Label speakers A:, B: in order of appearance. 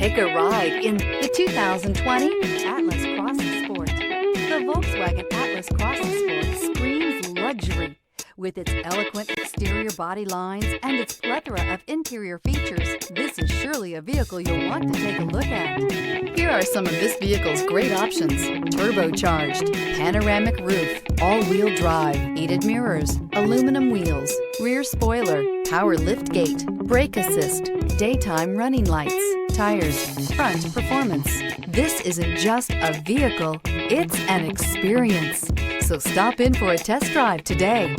A: Take a ride in the 2020 Atlas Cross Sport. The Volkswagen Atlas Cross Sport screams luxury. With its eloquent exterior body lines and its plethora of interior features, this is surely a vehicle you'll want to take a look at. Here are some of this vehicle's great options: turbocharged, panoramic roof, all-wheel drive, heated mirrors, aluminum wheels, rear spoiler, power liftgate, brake assist, daytime running lights, tires, front performance. This isn't just a vehicle, it's an experience. So stop in for a test drive today.